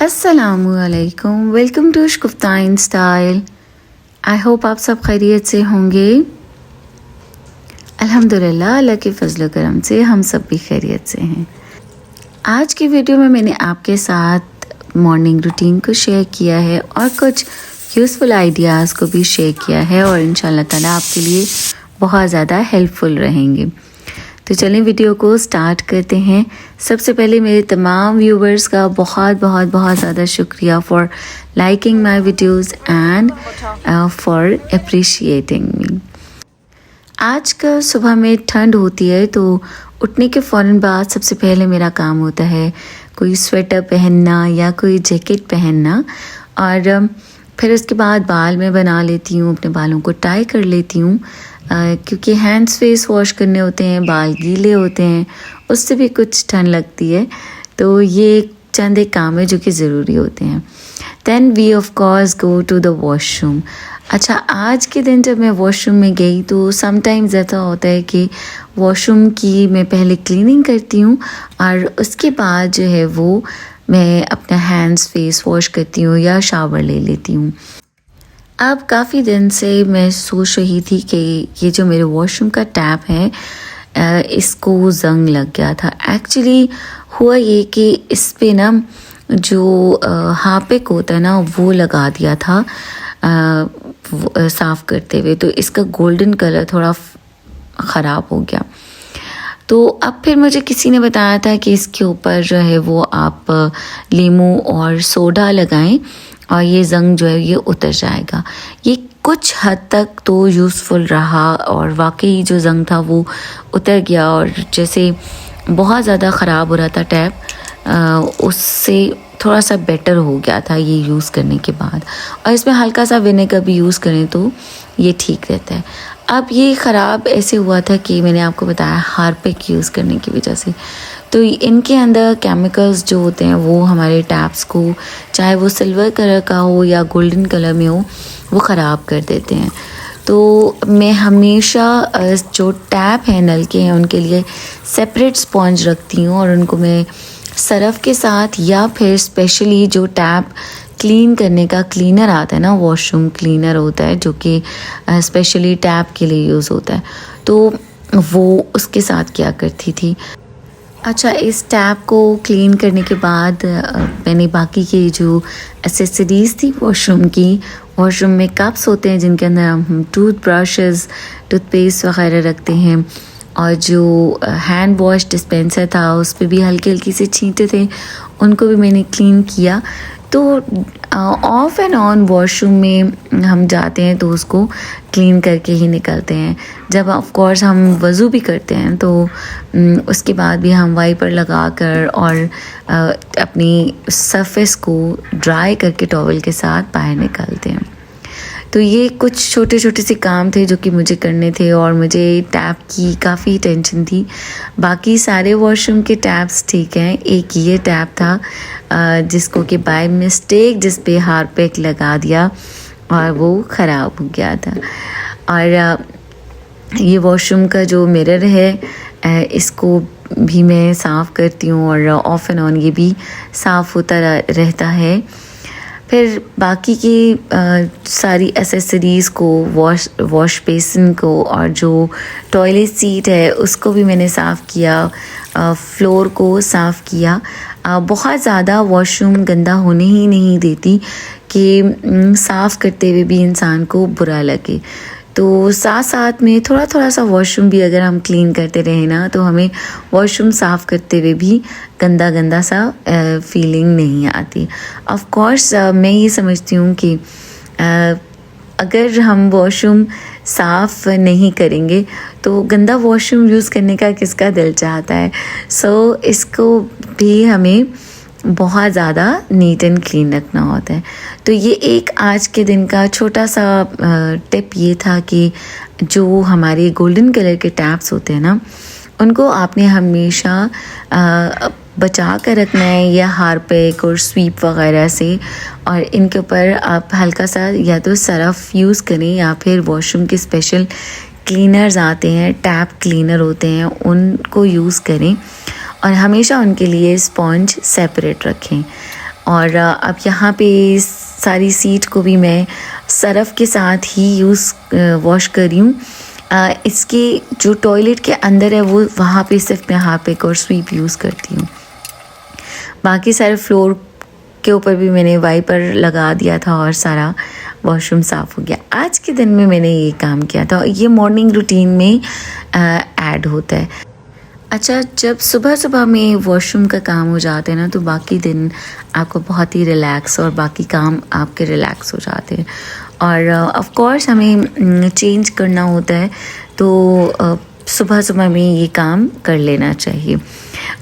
अस्सलामुअलैकुम, welcome to शुफ्ताइन style. I hope आप सब खैरियत से होंगे। अल्हम्दुलिल्लाह, अल्लाह के फजल करम से हम सब भी खैरियत से हैं। आज की वीडियो में मैंने आपके साथ मॉर्निंग रूटीन को शेयर किया है और कुछ यूज़फुल आइडियाज़ को भी शेयर किया है और इंशाल्लाह ताला आपके लिए बहुत ज़्यादा हेल्पफुल रहेंगे। तो चलें वीडियो को स्टार्ट करते हैं। सबसे पहले मेरे तमाम व्यूवर्स का बहुत बहुत बहुत ज़्यादा शुक्रिया for liking my videos and for appreciating मी। आज का सुबह में ठंड होती है तो उठने के फ़ौरन बाद सबसे पहले मेरा काम होता है कोई स्वेटर पहनना या कोई जैकेट पहनना, और फिर उसके बाद बाल मैं बना लेती हूँ, अपने बालों को टाई कर लेती हूँ क्योंकि हैंड्स फेस वॉश करने होते हैं, बाल गीले होते हैं, उससे भी कुछ ठंड लगती है। तो ये चंद एक काम है जो कि ज़रूरी होते हैं। Then we of course go to the washroom. अच्छा, आज के दिन जब मैं वॉशरूम में गई तो समटाइम्स ऐसा होता है कि वॉशरूम की मैं पहले क्लीनिंग करती हूँ और उसके बाद जो है वो मैं अपना हैंड्स फेस वॉश करती हूँ या शावर ले लेती हूँ। अब काफ़ी दिन से मैं सोच रही थी कि ये जो मेरे वॉशरूम का टैप है इसको ज़ंग लग गया था। एक्चुअली हुआ ये कि इस पे ना जो हार्पिक होता है ना वो लगा दिया था साफ़ करते हुए, तो इसका गोल्डन कलर थोड़ा ख़राब हो गया। तो अब फिर मुझे किसी ने बताया था कि इसके ऊपर जो है वो आप लीमू और सोडा लगाएं और ये ज़ंग जो है ये उतर जाएगा। ये कुछ हद तक तो यूज़फुल रहा और वाकई जो ज़ंग था वो उतर गया और जैसे बहुत ज़्यादा ख़राब हो रहा था टैप उससे थोड़ा सा बेटर हो गया था ये यूज़ करने के बाद। और इसमें हल्का सा विनेगर भी यूज़ करें तो ये ठीक रहता है। अब ये ख़राब ऐसे हुआ था कि मैंने आपको बताया हार्पिक यूज़ करने की वजह से, तो इनके अंदर केमिकल्स जो होते हैं वो हमारे टैप्स को, चाहे वो सिल्वर कलर का हो या गोल्डन कलर में हो, वो ख़राब कर देते हैं। तो मैं हमेशा जो टैप हैं नल के हैं उनके लिए सेपरेट स्पॉन्ज रखती हूँ और उनको मैं सरफ़ के साथ या फिर स्पेशली जो टैप क्लीन करने का क्लीनर आता है ना, वॉशरूम क्लीनर होता है जो कि स्पेशली टैप के लिए यूज़ होता है, तो वो उसके साथ किया करती थी। अच्छा, इस टैप को क्लीन करने के बाद मैंने बाकी की जो एसेसरीज़ थी वॉशरूम की, वॉशरूम में कप्स होते हैं जिनके अंदर हम टूथ ब्रशेज़, टूथपेस्ट वगैरह रखते हैं, और जो हैंड वॉश डिस्पेंसर था उस पर भी हल्के हल्के से छींटे थे, उनको भी मैंने क्लीन किया। तो ऑफ एंड ऑन वॉशरूम में हम जाते हैं तो उसको क्लीन करके ही निकलते हैं। जब ऑफ कोर्स हम वज़ू भी करते हैं तो उसके बाद भी हम वाइपर लगा कर और अपनी सरफेस को ड्राई करके टॉवल के साथ बाहर निकलते हैं। तो ये कुछ छोटे छोटे से काम थे जो कि मुझे करने थे और मुझे टैप की काफ़ी टेंशन थी। बाकी सारे वॉशरूम के टैप्स ठीक हैं, एक ये टैप था जिसको कि बाय मिस्टेक जिस पे हार्पिक लगा दिया और वो ख़राब हो गया था। और ये वॉशरूम का जो मिरर है इसको भी मैं साफ़ करती हूँ और ऑफ एंड ऑन ये भी साफ़ होता रहता है। फिर बाकी की सारी एसेसरीज़ को, वॉश बेसिन को और जो टॉयलेट सीट है उसको भी मैंने साफ़ किया, फ्लोर को साफ़ किया। बहुत ज़्यादा वॉशरूम गंदा होने ही नहीं देती कि साफ़ करते हुए भी इंसान को बुरा लगे। तो साथ साथ में थोड़ा थोड़ा सा वॉशरूम भी अगर हम क्लीन करते रहें ना तो हमें वॉशरूम साफ़ करते हुए भी गंदा गंदा सा फीलिंग नहीं आती। ऑफ कोर्स मैं ये समझती हूँ कि अगर हम वॉशरूम साफ़ नहीं करेंगे तो गंदा वॉशरूम यूज़ करने का किसका दिल चाहता है। सो इसको भी हमें बहुत ज़्यादा नीट एंड क्लीन रखना होता है। तो ये एक आज के दिन का छोटा सा टिप ये था कि जो हमारे गोल्डन कलर के टैप्स होते हैं ना उनको आपने हमेशा बचा कर रखना है या हार्पिक और स्वीप वगैरह से, और इनके ऊपर आप हल्का सा या तो सरफ़ यूज़ करें या फिर वॉशरूम के स्पेशल क्लीनर्स आते हैं, टैप क्लीनर होते हैं, उनको यूज़ करें और हमेशा उनके लिए स्पॉन्ज सेपरेट रखें। और अब यहाँ पे सारी सीट को भी मैं सरफ़ के साथ ही वॉश कर रही हूँ। इसके जो टॉयलेट के अंदर है वो वहाँ पे सिर्फ मैं हार्पिक और स्वीप यूज़ करती हूँ। बाकी सारे फ्लोर के ऊपर भी मैंने वाइपर लगा दिया था और सारा वॉशरूम साफ़ हो गया। आज के दिन में मैंने ये काम किया था। ये मॉर्निंग रूटीन में ऐड होता है। अच्छा, जब सुबह सुबह में वॉशरूम का काम हो जाता है ना, तो बाकी दिन आपको बहुत ही रिलैक्स और बाकी काम आपके रिलैक्स हो जाते हैं। और ऑफ कोर्स हमें चेंज करना होता है, तो सुबह सुबह में ये काम कर लेना चाहिए।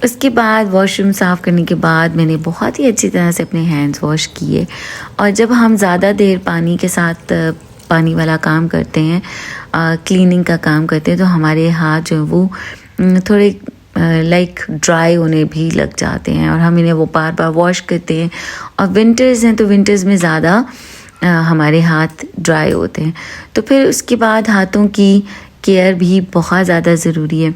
उसके बाद वॉशरूम साफ़ करने के बाद मैंने बहुत ही अच्छी तरह से अपने हैंड्स वॉश किए। और जब हम ज़्यादा देर पानी के साथ पानी वाला काम करते हैं, क्लीनिंग का काम करते हैं, तो हमारे हाथ जो है वो थोड़े लाइक ड्राई होने भी लग जाते हैं और हम इन्हें वो बार बार वॉश करते हैं। और विंटर्स हैं तो विंटर्स में ज़्यादा हमारे हाथ ड्राई होते हैं, तो फिर उसके बाद हाथों की केयर भी बहुत ज़्यादा ज़रूरी है।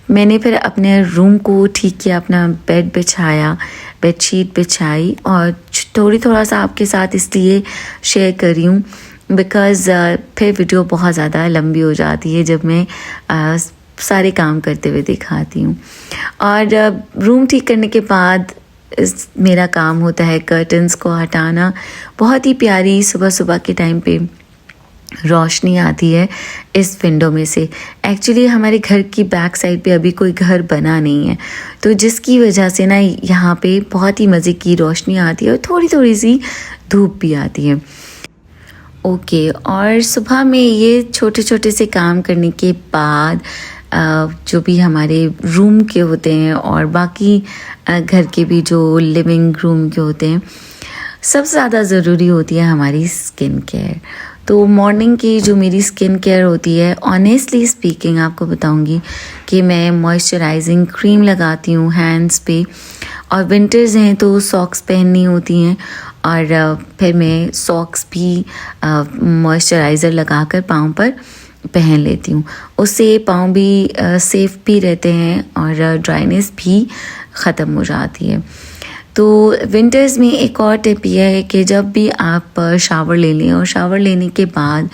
मैंने फिर अपने रूम को ठीक किया, अपना बेड बिछाया, बेडशीट बिछाई और थोड़ा सा आपके साथ इसलिए शेयर कर रही हूँ बिकॉज़ फिर वीडियो बहुत ज़्यादा लंबी हो जाती है जब मैं सारे काम करते हुए दिखाती हूँ। और रूम ठीक करने के बाद मेरा काम होता है कर्टन्स को हटाना। बहुत ही प्यारी सुबह सुबह के टाइम पे रोशनी आती है इस विंडो में से। एक्चुअली हमारे घर की बैक साइड पे अभी कोई घर बना नहीं है, तो जिसकी वजह से ना यहाँ पे बहुत ही मज़े की रोशनी आती है और थोड़ी थोड़ी सी धूप भी आती है। ओके, और सुबह में ये छोटे छोटे से काम करने के बाद जो भी हमारे रूम के होते हैं और बाकी घर के भी जो लिविंग रूम के होते हैं, सबसे ज़्यादा ज़रूरी होती है हमारी स्किन केयर। तो मॉर्निंग की जो मेरी स्किन केयर होती है, ऑनेस्टली स्पीकिंग आपको बताऊंगी कि मैं मॉइस्चराइजिंग क्रीम लगाती हूँ हैंड्स पे, और विंटर्स हैं तो सॉक्स पहननी होती हैं और फिर मैं सॉक्स भी मॉइस्चराइज़र लगाकर पाँव पर पहन लेती हूँ। उससे पाँव भी सेफ भी रहते हैं और ड्राइनेस भी ख़त्म हो जाती है। तो विंटर्स में एक और टिप यह है कि जब भी आप शावर ले लें और शावर लेने के बाद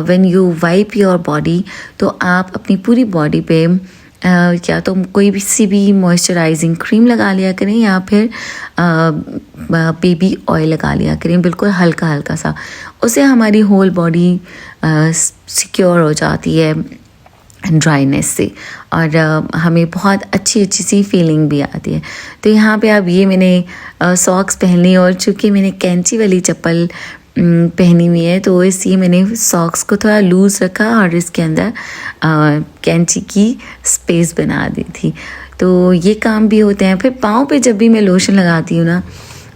when you wipe your body, तो आप अपनी पूरी बॉडी पे या तो कोई भी मॉइस्चराइजिंग क्रीम लगा लिया करें या फिर बेबी ऑयल लगा लिया करें, बिल्कुल हल्का हल्का सा। उससे हमारी होल बॉडी सिक्योर हो जाती है ड्राइनेस से और हमें बहुत अच्छी सी फीलिंग भी आती है। तो यहाँ पे अब ये मैंने सॉक्स पहन ली और चूँकि मैंने कैंची वाली चप्पल पहनी हुई है, तो इसलिए मैंने सॉक्स को थोड़ा लूज़ रखा और इसके अंदर कैंची की स्पेस बना दी थी। तो ये काम भी होते हैं। फिर पाँव पे जब भी मैं लोशन लगाती हूँ ना,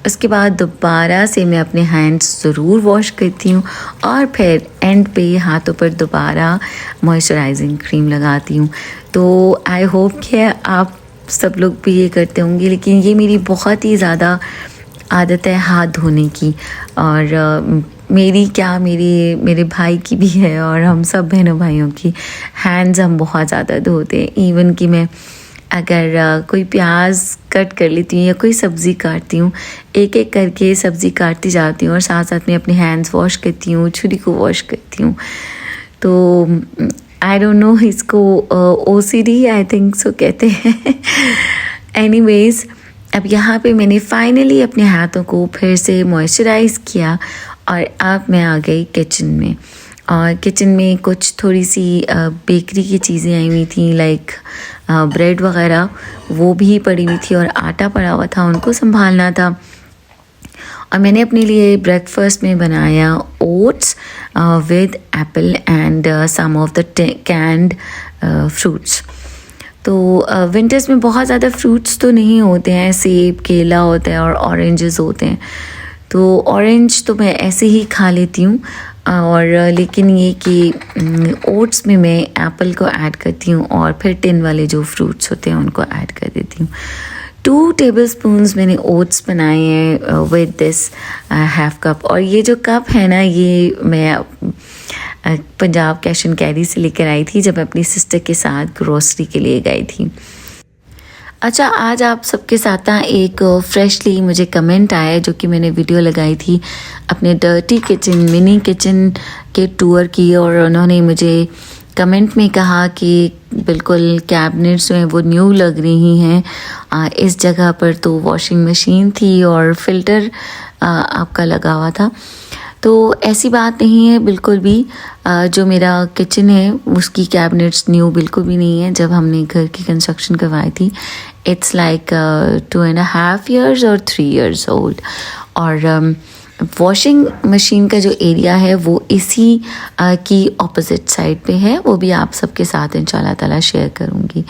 उसके बाद दोबारा से मैं अपने हैंड्स ज़रूर वॉश करती हूँ और फिर एंड पे हाथों पर दोबारा मॉइस्चराइजिंग क्रीम लगाती हूँ। तो आई होप कि आप सब लोग भी ये करते होंगे, लेकिन ये मेरी बहुत ही ज़्यादा आदत है हाथ धोने की। और मेरे भाई की भी है और हम सब बहनों भाइयों की हैंड्स हम बहुत ज़्यादा धोते हैं। इवन कि मैं अगर कोई प्याज कट कर लेती हूँ या कोई सब्ज़ी काटती हूँ, एक एक करके सब्ज़ी काटती जाती हूँ और साथ साथ में अपने हैंड्स वॉश करती हूँ, छुरी को वॉश करती हूँ। तो आई डोंट नो, इसको OCD आई थिंक सो कहते हैं। एनीवेज़, अब यहाँ पे मैंने फाइनली अपने हाथों को फिर से मॉइस्चराइज़ किया और अब मैं आ गई किचन में। और किचन में कुछ थोड़ी सी बेकरी की चीज़ें आई हुई थी, लाइक ब्रेड वगैरह, वो भी पड़ी हुई थी और आटा पड़ा हुआ था, उनको संभालना था। और मैंने अपने लिए ब्रेकफास्ट में बनाया oats with apple and some of the canned fruits. तो विंटर्स में बहुत ज़्यादा फ्रूट्स तो नहीं होते हैं, सेब केला होता है और ऑरेंजेस होते हैं। तो ऑरेंज तो मैं ऐसे ही खा लेती हूँ, और लेकिन ये कि ओट्स में मैं एप्पल को ऐड करती हूँ और फिर टिन वाले जो फ्रूट्स होते हैं उनको ऐड कर देती हूँ। 2 टेबलस्पून्स मैंने ओट्स बनाए हैं विद दिस हाफ कप। और ये जो कप है ना, ये मैं पंजाब कैश एंड कैरी से लेकर आई थी जब मैं अपनी सिस्टर के साथ ग्रोसरी के लिए गई थी। अच्छा, आज आप सबके साथ ना एक फ्रेशली मुझे कमेंट आया है, जो कि मैंने वीडियो लगाई थी अपने डर्टी किचन, मिनी किचन के टूर की, और उन्होंने मुझे कमेंट में कहा कि बिल्कुल कैबिनेट्स जो हैं वो न्यू लग रही हैं। इस जगह पर तो वॉशिंग मशीन थी और फिल्टर आपका लगा हुआ था। तो ऐसी बात नहीं है बिल्कुल भी। जो मेरा किचन है उसकी कैबिनेट्स न्यू बिल्कुल भी नहीं है। जब हमने घर की कंस्ट्रक्शन करवाई थी, इट्स लाइक 2.5 years और 3 years ओल्ड। और वॉशिंग मशीन का जो एरिया है वो इसी की ऑपोजिट साइड पे है, वो भी आप सबके साथ इंशाल्लाह ताला शेयर करूँगी।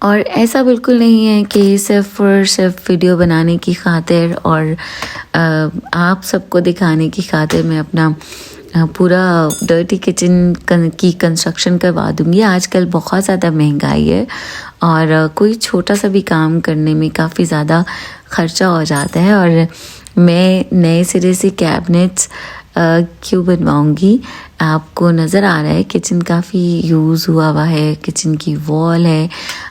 और ऐसा बिल्कुल नहीं है कि सिर्फ़ और सिर्फ वीडियो बनाने की खातिर और आप सबको दिखाने की खातिर मैं अपना पूरा डर्टी किचन की कंस्ट्रक्शन करवा दूँगी। आजकल बहुत ज़्यादा महंगाई है और कोई छोटा सा भी काम करने में काफ़ी ज़्यादा ख़र्चा हो जाता है, और मैं नए सिरे से कैबिनेट्स क्यों बनवाऊँगी। आपको नज़र आ रहा है किचन काफ़ी यूज़ हुआ है, किचन की वॉल है।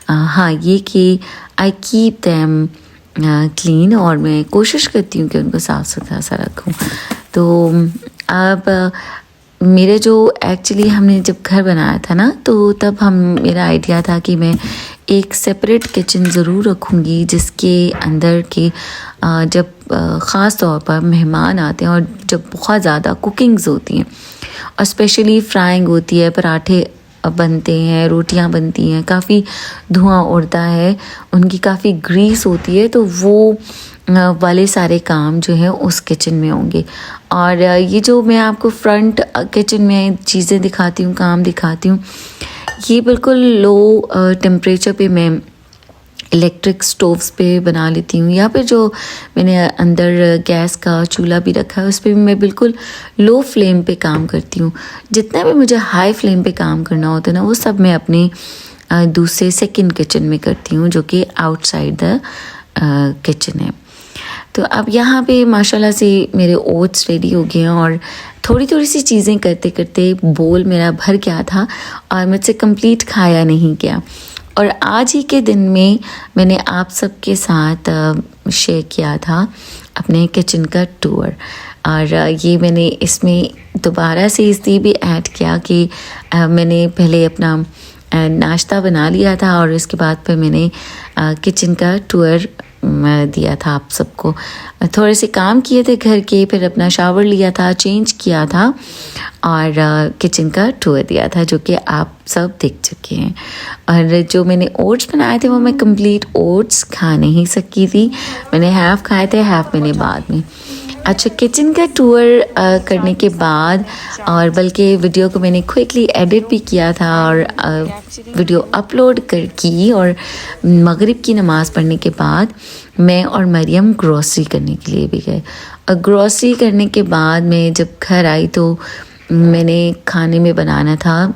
हाँ, ये कि आई कीप दैम क्लीन, और मैं कोशिश करती हूँ कि उनको साफ़ सुथरा सा रखूँ। तो अब मेरे जो एक्चुअली हमने जब घर बनाया था ना, तो तब मेरा आइडिया था कि मैं एक सेपरेट किचन ज़रूर रखूँगी, जिसके अंदर के जब ख़ास तौर पर मेहमान आते हैं और जब बहुत ज़्यादा कुकिंग्स होती हैं और स्पेशली फ्राइंग होती है, पराठे बनते हैं, रोटियां बनती हैं, काफ़ी धुआं उड़ता है, उनकी काफ़ी ग्रीस होती है, तो वो वाले सारे काम जो हैं उस किचन में होंगे। और ये जो मैं आपको फ्रंट किचन में चीज़ें दिखाती हूँ, काम दिखाती हूँ, ये बिल्कुल लो टेम्परेचर पे मैं इलेक्ट्रिक स्टोव्स पे बना लेती हूँ। यहाँ पे जो मैंने अंदर गैस का चूल्हा भी रखा है, उस पर भी मैं बिल्कुल लो फ्लेम पे काम करती हूँ। जितना भी मुझे हाई फ्लेम पे काम करना होता है ना, वो सब मैं अपने दूसरे सेकंड किचन में करती हूँ, जो कि आउटसाइड द किचन है। तो अब यहाँ पे माशाल्लाह से मेरे ओट्स रेडी हो गए हैं, और थोड़ी थोड़ी सी चीज़ें करते करते बोल मेरा भर गया था और मुझसे कंप्लीट खाया नहीं गया। और आज ही के दिन में मैंने आप सबके साथ शेयर किया था अपने किचन का टूर, और ये मैंने इसमें दोबारा से इसलिए भी ऐड किया कि मैंने पहले अपना नाश्ता बना लिया था और उसके बाद फिर मैंने किचन का टूर दिया था आप सबको। थोड़े से काम किए थे घर के, फिर अपना शावर लिया था, चेंज किया था और किचन का टूर दिया था, जो कि आप सब देख चुके हैं। और जो मैंने ओट्स बनाए थे वो मैं कंप्लीट ओट्स खा नहीं सकी थी, मैंने हाफ़ खाए थे, हाफ़ मैंने बाद में। अच्छा, किचन का टूर करने के बाद, और बल्कि वीडियो को मैंने क्विकली एडिट भी किया था और वीडियो अपलोड की, और मगरिब की नमाज़ पढ़ने के बाद मैं और मरियम ग्रोसरी करने के लिए भी गए। और ग्रोसरी करने के बाद मैं जब घर आई तो मैंने खाने में बनाना था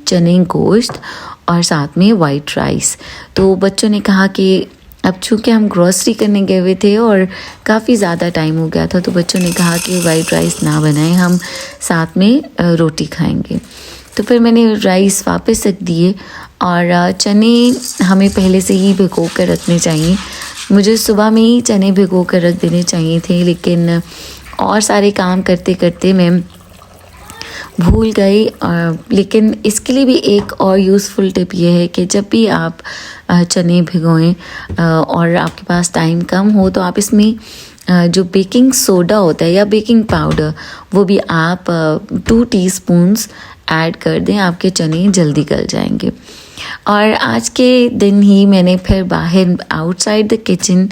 चने गोश्त और साथ में वाइट राइस। तो बच्चों ने कहा कि अब चूँकि हम ग्रोसरी करने गए हुए थे और काफ़ी ज़्यादा टाइम हो गया था, तो बच्चों ने कहा कि वाइट राइस ना बनाएं, हम साथ में रोटी खाएंगे। तो फिर मैंने राइस वापस रख दिए, और चने हमें पहले से ही भिगो कर रखने चाहिए। मुझे सुबह में ही चने भिगो कर रख देने चाहिए थे, लेकिन और सारे काम करते करते मैं भूल गई। लेकिन इसके लिए भी एक और यूज़फुल टिप ये है कि जब भी आप चने भिगोएं और आपके पास टाइम कम हो, तो आप इसमें जो बेकिंग सोडा होता है या बेकिंग पाउडर, वो भी आप 2 टीस्पून्स ऐड कर दें, आपके चने जल्दी गल जाएंगे। और आज के दिन ही मैंने फिर बाहर आउटसाइड द किचन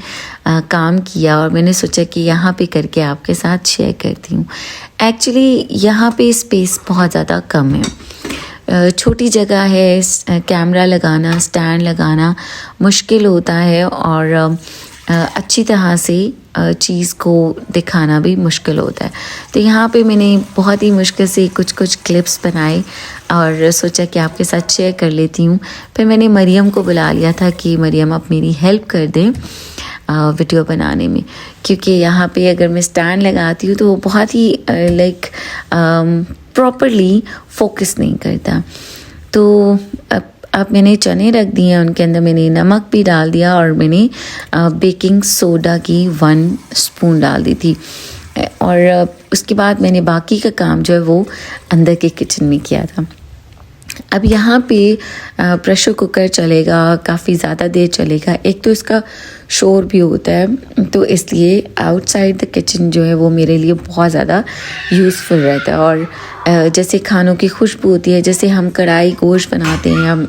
काम किया, और मैंने सोचा कि यहाँ पे करके आपके साथ शेयर करती हूँ। एक्चुअली यहाँ पे स्पेस बहुत ज़्यादा कम है, छोटी जगह है, कैमरा लगाना, स्टैंड लगाना मुश्किल होता है, और अच्छी तरह से चीज़ को दिखाना भी मुश्किल होता है। तो यहाँ पे मैंने बहुत ही मुश्किल से कुछ क्लिप्स बनाए और सोचा कि आपके साथ शेयर कर लेती हूँ। फिर मैंने मरियम को बुला लिया था कि मरियम आप मेरी हेल्प कर दें वीडियो बनाने में, क्योंकि यहाँ पे अगर मैं स्टैंड लगाती हूँ तो वो बहुत ही प्रॉपरली फोकस नहीं करता। तो अब मैंने चने रख दिए, उनके अंदर मैंने नमक भी डाल दिया और मैंने बेकिंग सोडा की 1 स्पून डाल दी थी। और उसके बाद मैंने बाकी का काम जो है वो अंदर के किचन में किया था। अब यहाँ पे प्रेशर कुकर चलेगा, काफ़ी ज़्यादा देर चलेगा। एक तो इसका शोर भी होता है, तो इसलिए आउटसाइड द किचन जो है वो मेरे लिए बहुत ज़्यादा यूज़फुल रहता है। और जैसे खानों की खुशबू होती है, जैसे हम कढ़ाई गोश्त बनाते हैं, हम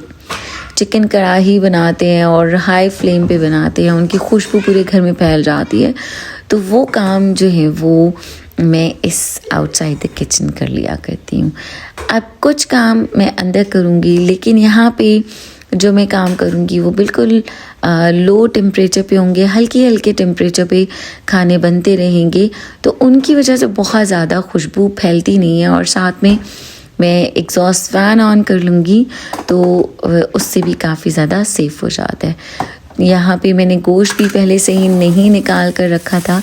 चिकन कढ़ाई बनाते हैं और हाई फ्लेम पे बनाते हैं, उनकी खुशबू पूरे घर में फैल जाती है। तो वो काम जो है वो मैं इस आउटसाइड द किचन कर लिया करती हूँ। अब कुछ काम मैं अंदर करूँगी, लेकिन यहाँ पे जो मैं काम करूँगी वो बिल्कुल लो टेम्परेचर पे होंगे, हल्के हल्के टेम्परेचर पे खाने बनते रहेंगे, तो उनकी वजह से बहुत ज़्यादा खुशबू फैलती नहीं है। और साथ में मैं एग्जॉस्ट फ़ैन ऑन कर लूँगी तो उससे भी काफ़ी ज़्यादा सेफ़ हो जाता है। यहाँ पे मैंने गोश्त भी पहले से ही नहीं निकाल कर रखा था,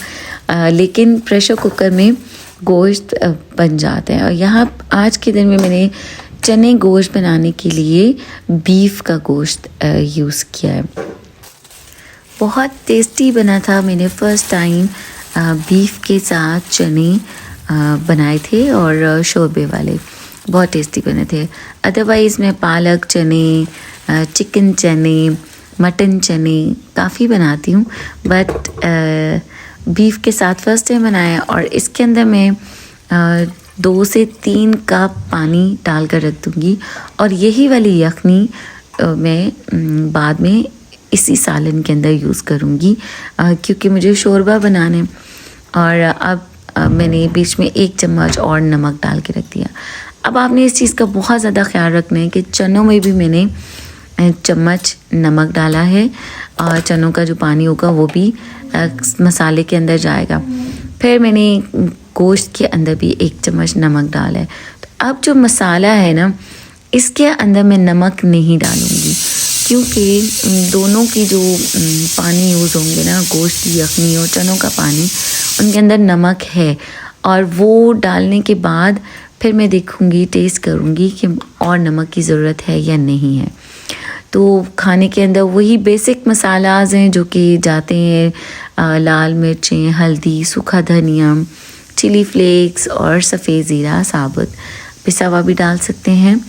लेकिन प्रेशर कुकर में गोश्त बन जाता है। और यहाँ आज के दिन में मैंने चने गोश्त बनाने के लिए बीफ का गोश्त यूज़ किया है। बहुत टेस्टी बना था। मैंने फ़र्स्ट टाइम बीफ के साथ चने बनाए थे और शोरबे वाले, बहुत टेस्टी बने थे। अदरवाइज़ मैं पालक चने, चिकन चने, मटन चने काफ़ी बनाती हूँ, बट बीफ के साथ फर्स्ट टाइम बनाया। और इसके अंदर मैं 2 से 3 कप पानी डाल कर रख दूँगी, और यही वाली यखनी मैं बाद में इसी सालन के अंदर यूज़ करूँगी, क्योंकि मुझे शोरबा बनाने। और अब मैंने बीच में 1 चम्मच और नमक डाल के रख दिया। अब आपने इस चीज़ का बहुत ज़्यादा ख्याल रखना है कि चनों में भी मैंने चम्मच नमक डाला है, और चनों का जो पानी होगा वो भी मसाले के अंदर जाएगा। फिर मैंने गोश्त के अंदर भी 1 चम्मच नमक डाला है। तो अब जो मसाला है ना, इसके अंदर मैं नमक नहीं डालूँगी, क्योंकि दोनों की जो पानी यूज़ होंगे ना, गोश्त की यखनी और चनों का पानी, उनके अंदर नमक है। और वो डालने के बाद फिर मैं देखूँगी, टेस्ट करूँगी कि और नमक की ज़रूरत है या नहीं है। तो खाने के अंदर वही बेसिक मसालाज हैं जो कि जाते हैं, लाल मिर्चें, हल्दी, सूखा धनिया, चिली फ्लेक्स और सफ़ेद ज़ीरा साबुत, पिसा हुआ भी डाल सकते हैं।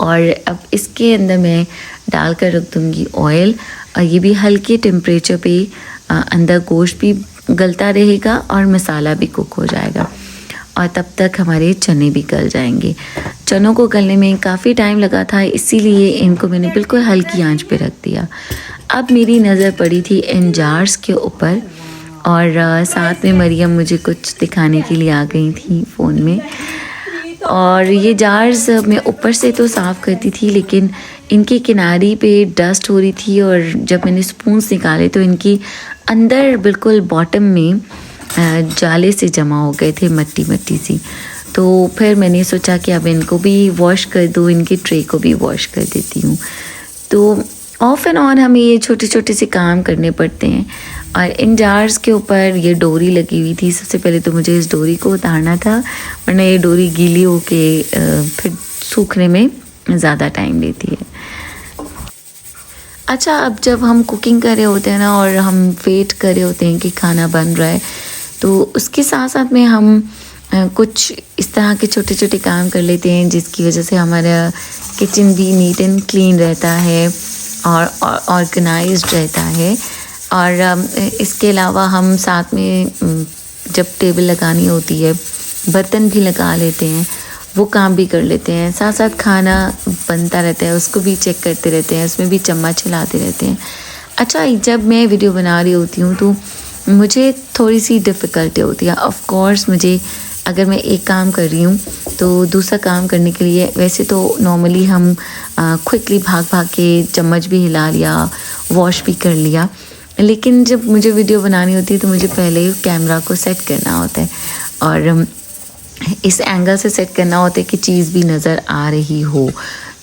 और अब इसके अंदर मैं डाल कर रख दूँगी ऑयल, और ये भी हल्के टेम्परेचर पे अंदर गोश्त भी गलता रहेगा और मसाला भी कुक हो जाएगा, और तब तक हमारे चने भी गल जाएंगे। चनों को गलने में काफ़ी टाइम लगा था, इसीलिए इनको मैंने बिल्कुल हल्की आंच पे रख दिया। अब मेरी नज़र पड़ी थी इन जार्स के ऊपर, और साथ में मरियम मुझे कुछ दिखाने के लिए आ गई थी फ़ोन में। और ये जार्स मैं ऊपर से तो साफ़ करती थी, लेकिन इनके किनारे पे डस्ट हो रही थी, और जब मैंने स्पून्स निकाले तो इनकी अंदर बिल्कुल बॉटम में जाले से जमा हो गए थे, मट्टी मट्टी सी। तो फिर मैंने सोचा कि अब इनको भी वॉश कर दूँ, इनके ट्रे को भी वॉश कर देती हूँ। तो ऑफ एंड ऑन हमें ये छोटे छोटे से काम करने पड़ते हैं। और इन जार्स के ऊपर ये डोरी लगी हुई थी। सबसे पहले तो मुझे इस डोरी को उतारना था, वरना ये डोरी गीली होके फिर सूखने में ज़्यादा टाइम लेती है। अच्छा, अब जब हम कुकिंग कर रहे होते हैं ना, और हम वेट कर रहे होते हैं कि खाना बन रहा है, तो उसके साथ साथ में हम कुछ इस तरह के छोटे छोटे काम कर लेते हैं, जिसकी वजह से हमारा किचन भी नीट एंड क्लीन रहता है और ऑर्गेनाइज्ड रहता है। और इसके अलावा हम साथ में जब टेबल लगानी होती है, बर्तन भी लगा लेते हैं, वो काम भी कर लेते हैं। साथ साथ खाना बनता रहता है, उसको भी चेक करते रहते हैं, उसमें भी चम्मच हिलाते रहते हैं। अच्छा, जब मैं वीडियो बना रही होती हूँ तो मुझे थोड़ी सी डिफ़िकल्टी होती है। ऑफ़ कोर्स मुझे, अगर मैं एक काम कर रही हूँ तो दूसरा काम करने के लिए, वैसे तो नॉर्मली हम क्विकली भाग भाग के चम्मच भी हिला लिया, वॉश भी कर लिया, लेकिन जब मुझे वीडियो बनानी होती है तो मुझे पहले कैमरा को सेट करना होता है, और इस एंगल से सेट करना होता है कि चीज़ भी नज़र आ रही हो।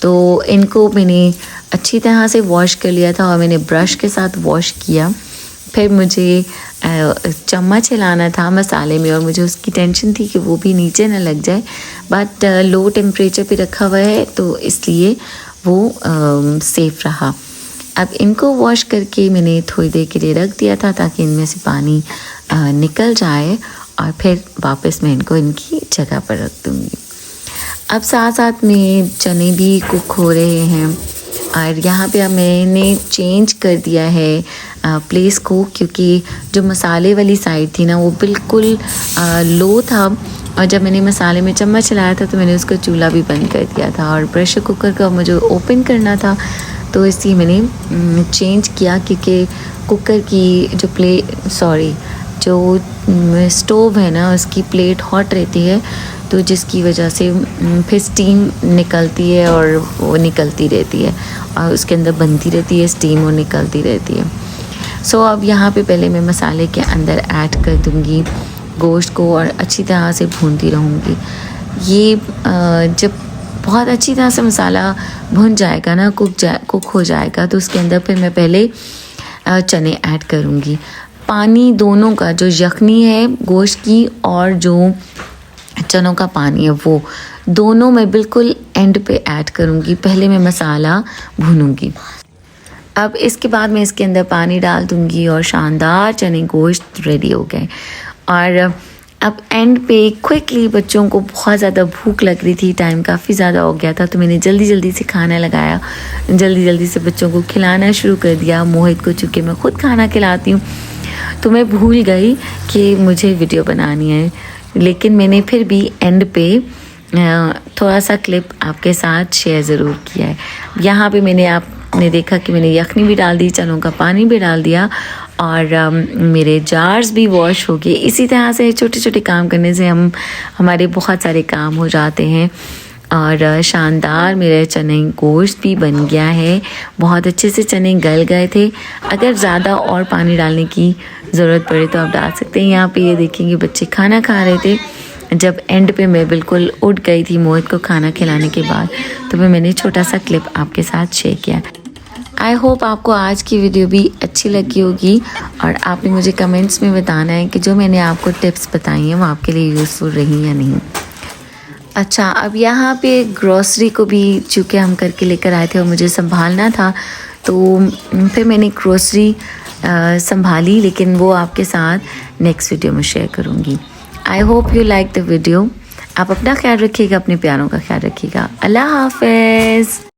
तो इनको मैंने अच्छी तरह से वॉश कर लिया था, और मैंने ब्रश के साथ वॉश किया। फिर मुझे चम्मच हिलाना था मसाले में, और मुझे उसकी टेंशन थी कि वो भी नीचे ना लग जाए, बट लो टेम्परेचर पे रखा हुआ है तो इसलिए वो सेफ़ रहा। अब इनको वॉश करके मैंने थोड़ी देर के लिए रख दिया था ताकि इनमें से पानी निकल जाए और फिर वापस मैं इनको इनकी जगह पर रख दूँगी। अब साथ साथ में चने भी कुक हो रहे हैं और यहाँ पे अब मैंने चेंज कर दिया है प्लेस को, क्योंकि जो मसाले वाली साइड थी ना वो बिल्कुल लो था और जब मैंने मसाले में चम्मच चलाया था तो मैंने उसका चूल्हा भी बंद कर दिया था और प्रेशर कुकर का मुझे ओपन करना था, तो इसलिए मैंने चेंज किया क्योंकि कुकर की जो स्टोव है ना उसकी प्लेट हॉट रहती है, तो जिसकी वजह से फिर स्टीम निकलती है और वो निकलती रहती है और उसके अंदर बनती रहती है स्टीम और निकलती रहती है। सो अब यहाँ पे पहले मैं मसाले के अंदर ऐड कर दूँगी गोश्त को और अच्छी तरह से भूनती रहूँगी। ये जब बहुत अच्छी तरह से मसाला भुन जाएगा ना, कुक हो जाएगा, तो उसके अंदर फिर मैं पहले चने ऐड करूँगी। पानी दोनों का, जो यखनी है गोश्त की और जो चनों का पानी है, वो दोनों मैं बिल्कुल एंड पे ऐड करूँगी। पहले मैं मसाला भूनूँगी। अब इसके बाद मैं इसके अंदर पानी डाल दूँगी और शानदार चने गोश्त रेडी हो गए। और अब एंड पे क्विकली, बच्चों को बहुत ज़्यादा भूख लग रही थी, टाइम काफ़ी ज़्यादा हो गया था, तो मैंने जल्दी से खाना लगाया, जल्दी से बच्चों को खिलाना शुरू कर दिया। मोहित को चूँकि मैं ख़ुद खाना खिलाती हूँ तो मैं भूल गई कि मुझे वीडियो बनानी है, लेकिन मैंने फिर भी एंड पे थोड़ा सा क्लिप आपके साथ शेयर ज़रूर किया है। यहाँ पे आपने देखा कि मैंने यखनी भी डाल दी, चनों का पानी भी डाल दिया और मेरे जार्स भी वॉश हो गए। इसी तरह से छोटे छोटे काम करने से हमारे बहुत सारे काम हो जाते हैं। और शानदार मेरे चने गोश्त भी बन गया है, बहुत अच्छे से चने गल गए थे। अगर ज़्यादा और पानी डालने की ज़रूरत पड़े तो आप डाल सकते हैं। यहाँ पे ये देखेंगे बच्चे खाना खा रहे थे, जब एंड पे मैं बिल्कुल उठ गई थी मोहित को खाना खिलाने के बाद, तो मैंने छोटा सा क्लिप आपके साथ शेयर किया। आई होप आपको आज की वीडियो भी अच्छी लगी होगी और आपने मुझे कमेंट्स में बताना है कि जो मैंने आपको टिप्स बताई हैं वो आपके लिए यूज़फुल रही या नहीं। अच्छा, अब यहाँ पे ग्रॉसरी को भी चूँकि हम करके लेकर आए थे और मुझे संभालना था, तो फिर मैंने ग्रॉसरी संभाली, लेकिन वो आपके साथ नेक्स्ट वीडियो में शेयर करूँगी। I hope you like the video. आप अपना ख्याल रखिएगा, अपने प्यारों का ख्याल रखिएगा। अल्लाह हाफ़िज़।